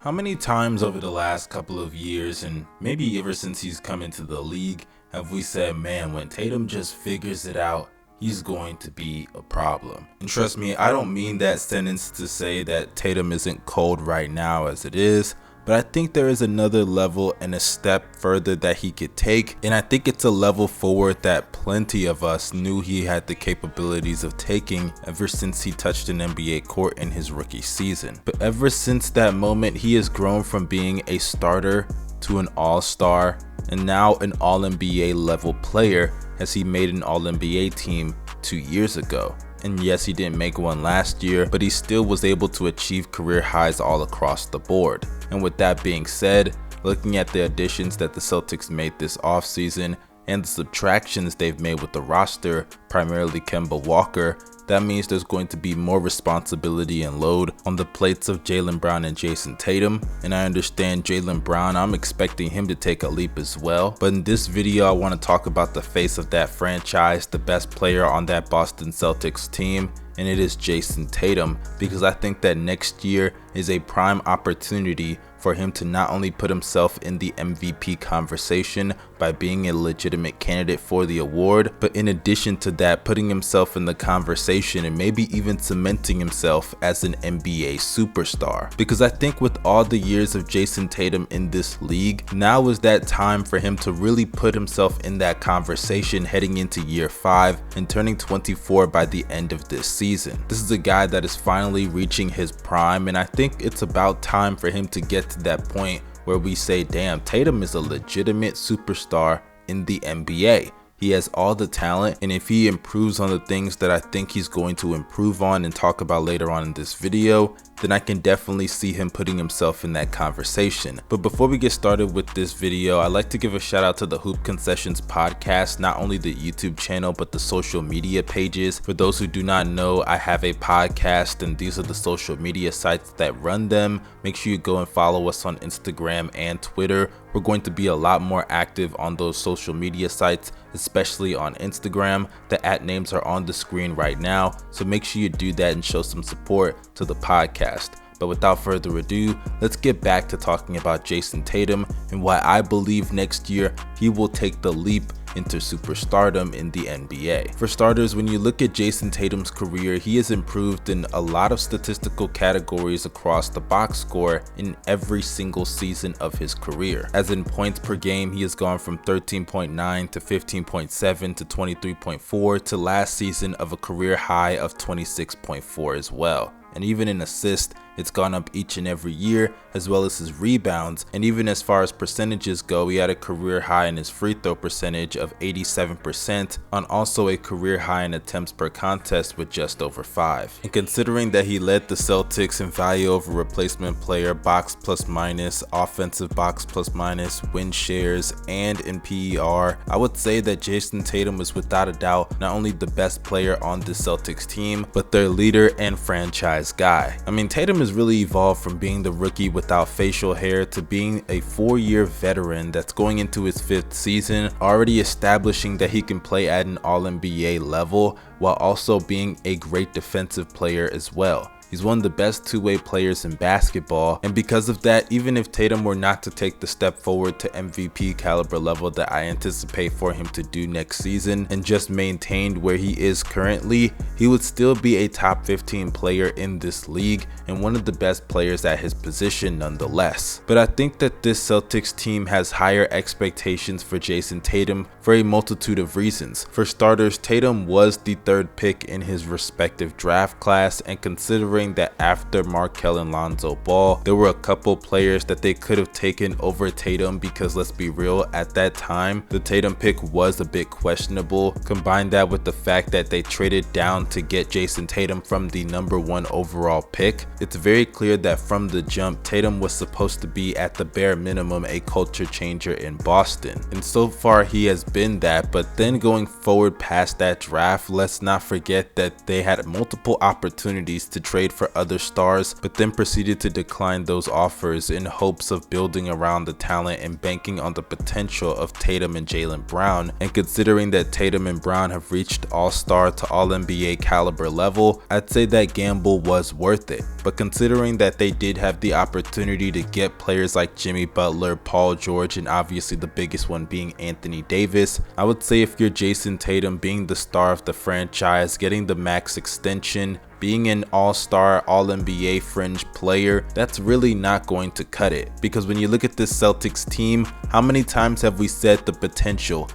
How many times over the last couple of years, and maybe ever since he's come into the league, have we said, man, when Tatum just figures it out, he's going to be a problem? And trust me, I don't mean that sentence to say that Tatum isn't cold right now as it is, but I think there is another level and a step further that he could take, and I think it's a level forward that plenty of us knew he had the capabilities of taking ever since he touched an NBA court in his rookie season. But ever since that moment, he has grown from being a starter to an all-star and now an all-NBA level player, as he made an all-NBA team 2 years ago. And yes, he didn't make one last year, but he still was able to achieve career highs all across the board. And with that being said, looking at the additions that the Celtics made this offseason and the subtractions they've made with the roster, primarily Kemba Walker, that means there's going to be more responsibility and load on the plates of Jaylen Brown and Jayson Tatum. And I understand Jaylen Brown, I'm expecting him to take a leap as well. But in this video, I want to talk about the face of that franchise, the best player on that Boston Celtics team, and it is Jayson Tatum, because I think that next year is a prime opportunity for him to not only put himself in the MVP conversation by being a legitimate candidate for the award, but in addition to that, putting himself in the conversation and maybe even cementing himself as an NBA superstar. Because I think with all the years of Jayson Tatum in this league, now is that time for him to really put himself in that conversation heading into year 5 and turning 24 by the end of this season. This is a guy that is finally reaching his prime, and I think it's about time for him to get to that point where we say, damn, Tatum is a legitimate superstar in the NBA. He has all the talent, and if he improves on the things that I think he's going to improve on and talk about later on in this video, then I can definitely see him putting himself in that conversation. But before we get started with this video, I'd like to give a shout out to the Concessions podcast, not only the YouTube channel, but the social media pages. For those who do not know, I have a podcast, and these are the social media sites that run them. Make sure you go and follow us on Instagram and Twitter. We're going to be a lot more active on those social media sites, especially on Instagram. The @names are on the screen right now, so make sure you do that and show some support to the podcast. But without further ado, let's get back to talking about Jayson Tatum and why I believe next year he will take the leap into superstardom in the NBA. For starters, when you look at Jayson Tatum's career, he has improved in a lot of statistical categories across the box score in every single season of his career. As in points per game, he has gone from 13.9 to 15.7 to 23.4 to last season of a career high of 26.4 as well. And even in assists, it's gone up each and every year, as well as his rebounds. And even as far as percentages go, he had a career high in his free throw percentage of 87%, on also a career high in attempts per contest with just over 5. And considering that he led the Celtics in value over replacement player, box plus minus, offensive box plus minus, win shares, and in PER, I would say that Jayson Tatum is without a doubt not only the best player on the Celtics team, but their leader and franchise guy. I mean, Tatum has really evolved from being the rookie without facial hair to being a 4-year veteran that's going into his 5th season, already establishing that he can play at an all-NBA level while also being a great defensive player as well. He's one of the best two-way players in basketball, and because of that, even if Tatum were not to take the step forward to MVP caliber level that I anticipate for him to do next season and just maintained where he is currently, he would still be a top 15 player in this league and one of the best players at his position nonetheless. But I think that this Celtics team has higher expectations for Jayson Tatum for a multitude of reasons. For starters, Tatum was the 3rd pick in his respective draft class, and considering that after Markelle and Lonzo Ball, there were a couple players that they could have taken over Tatum, because let's be real, at that time the Tatum pick was a bit questionable. Combine that with the fact that they traded down to get Jayson Tatum from the #1 overall pick, it's very clear that from the jump Tatum was supposed to be at the bare minimum a culture changer in Boston, and so far he has been that. But then going forward past that draft, let's not forget that they had multiple opportunities to trade made for other stars, but then proceeded to decline those offers in hopes of building around the talent and banking on the potential of Tatum and Jaylen Brown. And considering that Tatum and Brown have reached all-star to all-NBA caliber level, I'd say that gamble was worth it. But considering that they did have the opportunity to get players like Jimmy Butler, Paul George, and obviously the biggest one being Anthony Davis, I would say if you're Jayson Tatum, being the star of the franchise, getting the max extension, being an all-star, all-NBA fringe player, that's really not going to cut it. Because when you look at this Celtics team, how many times have we said the potential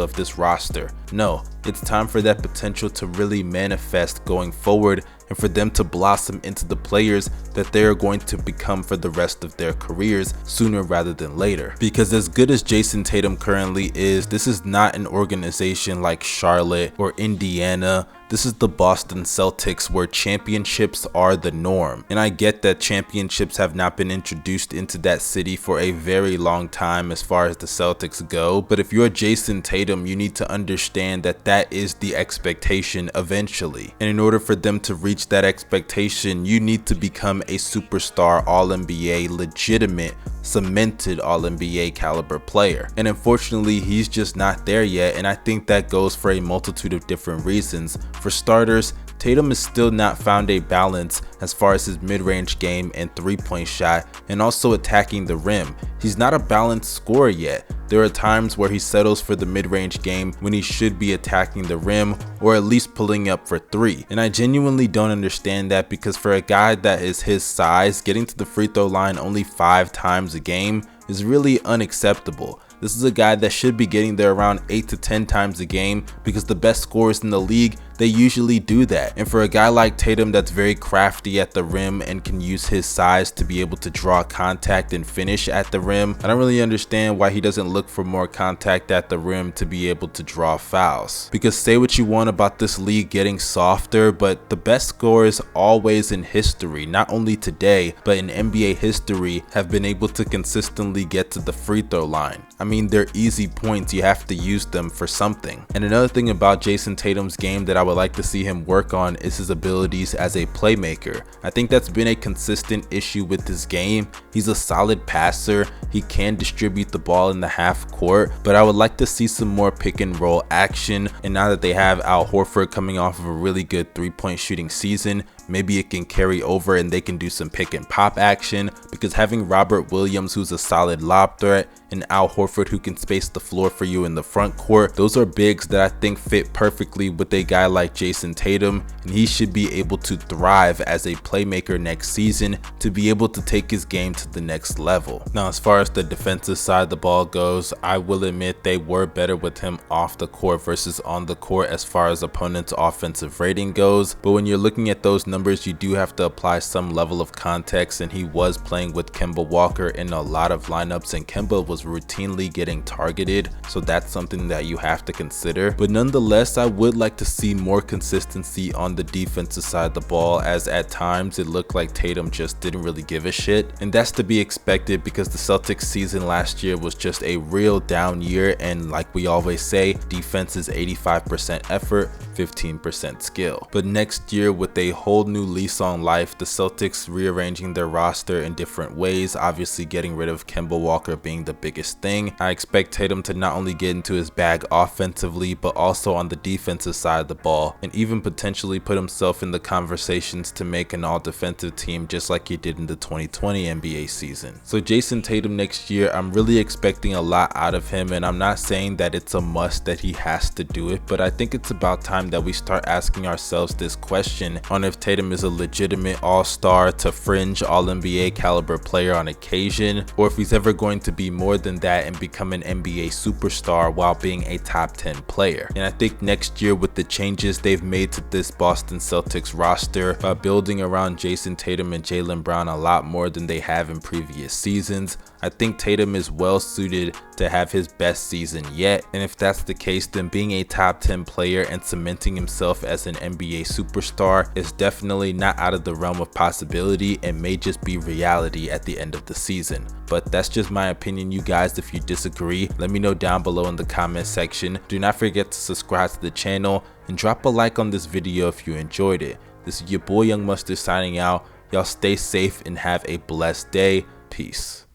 of this roster? No, it's time for that potential to really manifest going forward and for them to blossom into the players that they are going to become for the rest of their careers sooner rather than later. Because as good as Jayson Tatum currently is, this is not an organization like Charlotte or Indiana. This is the Boston Celtics, where championships are the norm. And I get that championships have not been introduced into that city for a very long time as far as the Celtics go, but if you're Jayson Tatum, you need to understand that that is the expectation eventually. And in order for them to reach that expectation, you need to become a superstar All-NBA, legitimate, cemented All-NBA caliber player. And unfortunately, he's just not there yet, and I think that goes for a multitude of different reasons. For starters, Tatum has still not found a balance as far as his mid-range game and three-point shot, and also attacking the rim. He's not a balanced scorer yet. There are times where he settles for the mid-range game when he should be attacking the rim or at least pulling up for three. And I genuinely don't understand that, because for a guy that is his size, getting to the free throw line only 5 times a game is really unacceptable. This is a guy that should be getting there around 8 to 10 times a game, because the best scorers in the league, they usually do that. And for a guy like Tatum that's very crafty at the rim and can use his size to be able to draw contact and finish at the rim, I don't really understand why he doesn't look for more contact at the rim to be able to draw fouls. Because say what you want about this league getting softer, but the best scorers always in history, not only today, but in NBA history, have been able to consistently get to the free throw line. I mean, they're easy points, you have to use them for something. And another thing about Jayson Tatum's game that I would like to see him work on is his abilities as a playmaker. I think that's been a consistent issue with his game. He's a solid passer, he can distribute the ball in the half court, but I would like to see some more pick and roll action. And now that they have Al Horford coming off of a really good three-point shooting season, maybe it can carry over and they can do some pick and pop action, because having Robert Williams, who's a solid lob threat, and Al Horford, who can space the floor for you in the front court, those are bigs that I think fit perfectly with a guy like Jayson Tatum, and he should be able to thrive as a playmaker next season to be able to take his game to the next level. Now, as far as the defensive side of the ball goes, I will admit they were better with him off the court versus on the court as far as opponents' offensive rating goes, but when you're looking at those numbers, you do have to apply some level of context, and he was playing with Kemba Walker in a lot of lineups, and Kemba was routinely getting targeted, so that's something that you have to consider. But nonetheless, I would like to see more consistency on the defensive side of the ball, as at times it looked like Tatum just didn't really give a shit, and that's to be expected because the Celtics season last year was just a real down year, and like we always say, defense is 85% effort, 15% skill. But next year, with a whole new lease on life, the Celtics rearranging their roster in different ways, obviously getting rid of Kemba Walker being the biggest thing, I expect Tatum to not only get into his bag offensively, but also on the defensive side of the ball, and even potentially put himself in the conversations to make an all-defensive team just like he did in the 2020 NBA season. So Jayson Tatum next year, I'm really expecting a lot out of him, and I'm not saying that it's a must that he has to do it, but I think it's about time that we start asking ourselves this question on if Tatum is a legitimate all-star to fringe all-NBA caliber player on occasion, or if he's ever going to be more than that and become an NBA superstar while being a top 10 player. And I think next year, with the changes they've made to this Boston Celtics roster by building around Jayson Tatum and Jaylen Brown a lot more than they have in previous seasons, I think Tatum is well suited to have his best season yet. And if that's the case, then being a top 10 player and cementing himself as an NBA superstar is definitely not out of the realm of possibility and may just be reality at the end of the season. But that's just my opinion, you guys. If you disagree, let me know down below in the comment section. Do not forget to subscribe to the channel and drop a like on this video if you enjoyed it. This is your boy Young Mustard signing out. Y'all stay safe and have a blessed day. Peace.